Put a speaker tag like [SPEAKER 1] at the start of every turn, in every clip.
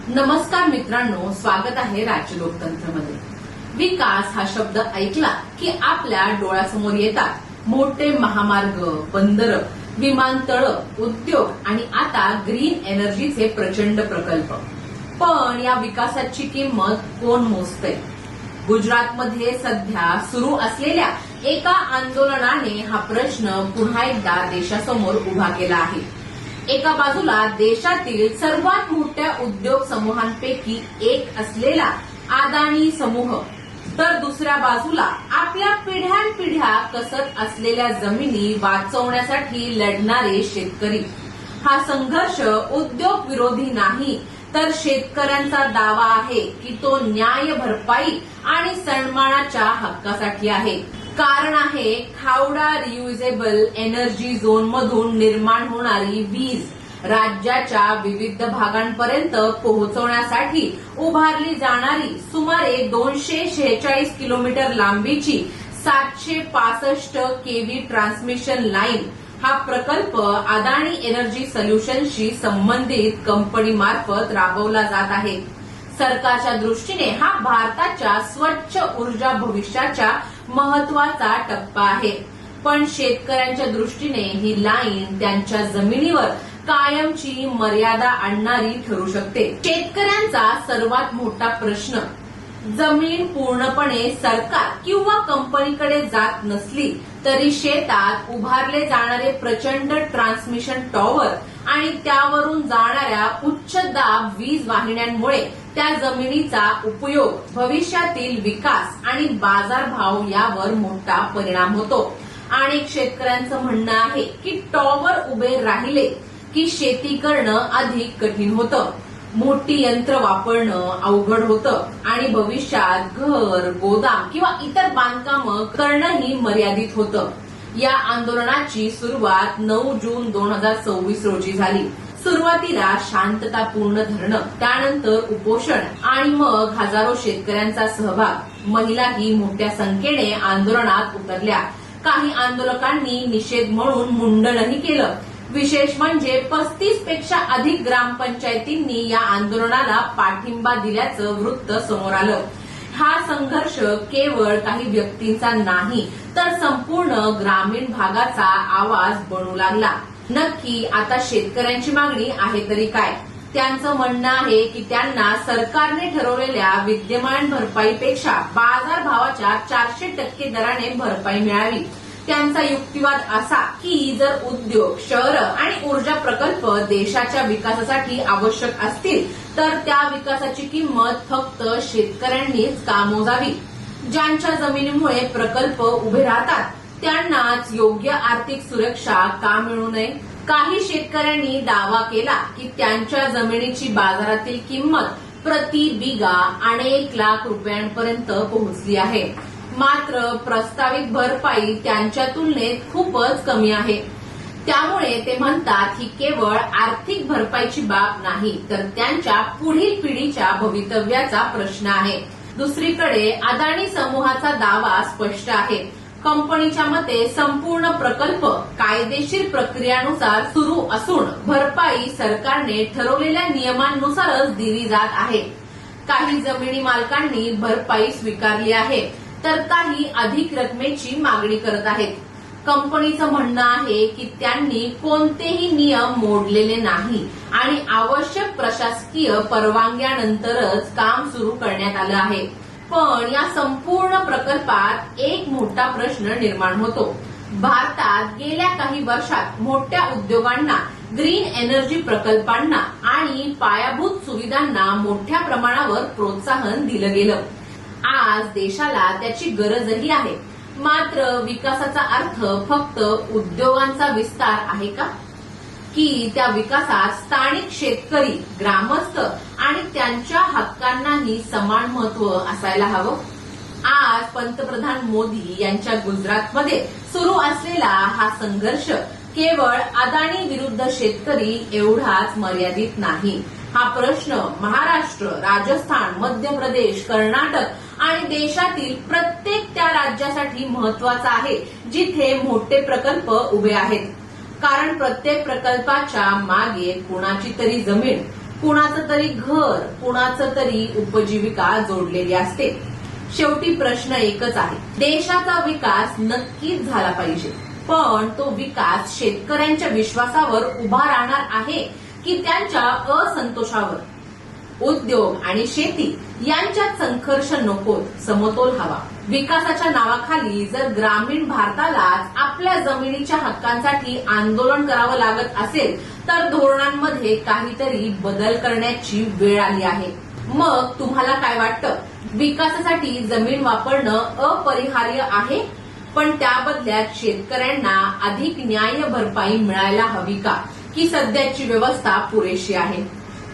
[SPEAKER 1] नमस्कार मित्रांनो, स्वागत आहे राज्य लोकतंत्रमध्ये। विकास हा शब्द ऐकला की आपल्या डोळ्यासमोर येतात मोठे महामार्ग, बंदर, विमानतळ, उद्योग आणि आता ग्रीन एनर्जीचे प्रचंड प्रकल्प। पण या विकासाची किंमत कोण मोजतंय? गुजरातमध्ये सध्या सुरू असलेल्या एका आंदोलनाने हा प्रश्न पुन्हा एकदा देशासमोर उभा केला आहे। एका बाजूला देशातील सर्वात मोठ्या उद्योग समूहांपैकी एक असलेला अदानी समूह, तर दुसऱ्या बाजूला आपल्या पिढ्यानपिढ्या कसत असलेल्या जमिनी वाचवण्यासाठी लढणारे शेतकरी। हा संघर्ष उद्योग विरोधी नाही, तर शेतकऱ्यांचा दावा आहे की तो न्याय भरपाई आणि सन्मानाच्या हक्कासाठी आहे। कारण आहे खावडा रियुजेबल एनर्जी झोन मधून निर्माण होणारी वीज राज्याच्या विविध भागांपर्यंत पोहोचवण्यासाठी उभारली जाणारी सुमारे 246 किलोमीटर लांबीची 765 केव्ही ट्रान्समिशन लाईन। हा प्रकल्प अदानी एनर्जी सोल्युशन्सशी संबंधित कंपनीमार्फत राबवला जात आहे। सरकारच्या दृष्टीने हा भारताच्या स्वच्छ ऊर्जा भविष्याच्या महत्वाचा टप्पा आहे, पण शेतकऱ्यांच्या दृष्टीने ही लाईन त्यांच्या जमिनीवर कायमची मर्यादा आणणारी ठरू शकते। शेतकऱ्यांचा सर्वात मोठा प्रश्न, जमीन पूर्णपणे सरकार किंवा कंपनीकडे जात नसली तरी शेतात उभारले जाणारे प्रचंड ट्रान्समिशन टॉवर आणि त्यावरून जाणाऱ्या उच्च दाब वीज वाहिन्यांमुळे त्या जमिनीचा उपयोग, भविष्यातील विकास आणि बाजारभाव यावर मोठा परिणाम होतो। अनेक शेतकऱ्यांचं म्हणणं आहे की टॉवर उभे राहिले की शेती करणं अधिक कठीण होतं, मोठी यंत्र वापरणं अवघड होतं आणि भविष्यात घर, गोदाम किंवा इतर बांधकामं करणंही मर्यादित होतं। या आंदोलनाची सुरुवात 9 जून 2024 रोजी झाली। सुरुवातीला शांततापूर्ण धरणं, त्यानंतर उपोषण आणि मग हजारो शेतकऱ्यांचा सहभाग। महिलाही मोठ्या संख्येने आंदोलनात उतरल्या। काही आंदोलकांनी निषेध म्हणून मुंडनही केलं। विशेष म्हणजे 35 पेक्षा अधिक ग्रामपंचायतींनी या आंदोलनाला पाठिंबा दिल्याचं वृत्त समोर आलं। हा संघर्ष केवळ काही व्यक्तींचा नाही, तर संपूर्ण ग्रामीण भागाचा आवाज बनू लागला। नक्की आता शेतकऱ्यांची मागणी आहे तरी काय? त्यांचं म्हणणं आहे की त्यांना सरकारने ठरवलेल्या विद्यमान भरपाईपेक्षा बाजारभावाच्या 400% दराने भरपाई मिळावी। त्यांचा युक्तिवाद असा की जर उद्योग, शहरं आणि ऊर्जा प्रकल्प देशाच्या विकासासाठी आवश्यक असतील तर त्या विकासाची किंमत फक्त शेतकऱ्यांनीच का मोजावी? ज्यांच्या जमिनीमुळे प्रकल्प उभे राहतात त्यांनाच योग्य आर्थिक सुरक्षा का मिळू नये? काही शेतकऱ्यांनी दावा केला की त्यांच्या जमिनीची बाजारातील किंमत प्रति बिघा अनेक लाख रुपयांपर्यंत पोहोचली आहे, मात्र प्रस्तावित भरपाई त्यांच्या तुलनेत खूपच कमी आहे। त्यामुळे ते म्हणतात ही केवळ आर्थिक भरपाईची बाब नाही, तर त्यांच्या पुढील पिढीच्या भवितव्याचा प्रश्न आहे। दुसरीकडे अदानी समूहाचा दावा स्पष्ट आहे। कंपनीच्या मते संपूर्ण प्रकल्प कायदेशीर प्रक्रियानुसार सुरू असून भरपाई सरकारने ठरवलेल्या नियमांनुसारच दिली जात आहे। काही जमिनी मालकांनी भरपाई स्वीकारली आहे, तर काही अधिक रकमेची मागणी करत आहेत। कंपनीचं म्हणणं आहे की त्यांनी कोणतेही नियम मोडलेले नाही आणि आवश्यक प्रशासकीय परवानग्यानंतरच काम सुरू करण्यात आलं आहे। पण या संपूर्ण प्रकल्पात एक मोठा प्रश्न निर्माण होतो। भारतात गेल्या काही वर्षात मोठ्या उद्योगांना, ग्रीन एनर्जी प्रकल्पांना आणि पायाभूत सुविधांना मोठ्या प्रमाणावर प्रोत्साहन दिलं गेलं। आज देशाला त्याची गरजही आहे, मात्र विकासाचा अर्थ फक्त उद्योगांचा विस्तार आहे का? की त्या विकासात स्थानिक शेतकरी, ग्रामस्थ आणि त्यांच्या हक्कांनाही समान महत्व असायला हवं? आज पंतप्रधान मोदी यांच्या गुजरातमध्ये सुरू असलेला हा संघर्ष केवळ अदानी विरुद्ध शेतकरी एवढाच मर्यादित नाही। हा प्रश्न महाराष्ट्र, राजस्थान, मध्य प्रदेश, कर्नाटक आणि देशातील प्रत्येक त्या राज्यासाठी महत्वाचा आहे जिथे मोठे प्रकल्प उभे आहेत। कारण प्रत्येक प्रकल्पाच्या मागे कुणाची तरी जमीन, कुणाचं तरी घर, कुणाचं तरी उपजीविका जोडलेली असते. शेवटी प्रश्न एकच आहे, देशाचा विकास नक्कीच झाला पाहिजे, पण तो विकास शेतकऱ्यांच्या विश्वासावर उभा राहणार आहे की त्यांच्या असंतोषावर? उद्योग आणि शेती यांच्यात संघर्ष नको, समतोल हवा. विकासाच्या नावाखाली जर ग्रामीण भारतालाच आपल्या जमिनीच्या हक्कांसाठी आंदोलन करावं लागत असेल तर धोरणांमध्ये काहीतरी बदल करण्याची वेळ आली आहे. मग तुम्हाला काय वाटतं? विकासासाठी जमीन वापरणं अपरिहार्य आहे, पण त्या बदल्यात शेतकऱ्यांना अधिक न्याय भरपाई मिळायला हवी का, की सध्याची व्यवस्था पुरेशी आहे?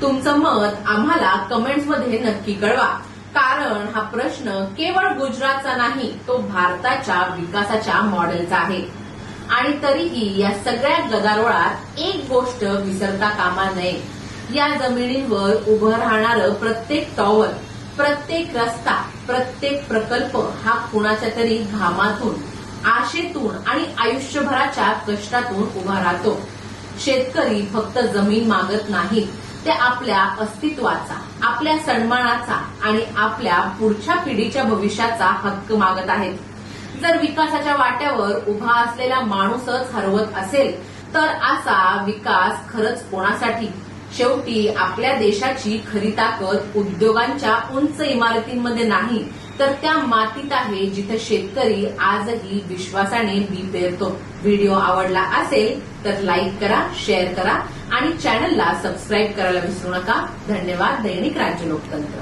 [SPEAKER 1] तुमचं मत आम्हाला कमेंट्समध्ये नक्की कळवा, कारण हा प्रश्न केवळ गुजरातचा नाही, तो भारताच्या विकासाच्या मॉडेलचा आहे. आणि तरीही या सगळ्या गदारोळात एक गोष्ट विसरता कामा नये, या जमिनींवर उभं राहणारं प्रत्येक टॉवर, प्रत्येक रस्ता, प्रत्येक प्रकल्प हा कुणाच्या तरी घामातून, आशेतून आणि आयुष्यभराच्या कष्टातून उभा राहतो. शेतकरी फक्त जमीन मागत नाहीत, ते आपल्या अस्तित्वाचा, आपल्या सन्मानाचा आणि आपल्या पुढच्या पिढीच्या भविष्याचा हक्क मागत आहेत. जर विकासाच्या वाट्यावर उभा असलेला माणूसच हरवत असेल तर असा विकास खरंच कोणासाठी? शेवटी आपल्या देशाची खरी ताकद उद्योगांच्या उंच इमारतींमध्ये नाही, तर त्या मातीत आहे जिथे शेतकरी आजही विश्वासाने बी पेरतो. व्हिडिओ आवडला असेल तर लाईक करा, शेअर करा आणि चॅनलला सबस्क्राईब करायला विसरू नका. धन्यवाद. दैनिक राज्य लोकतंत्र.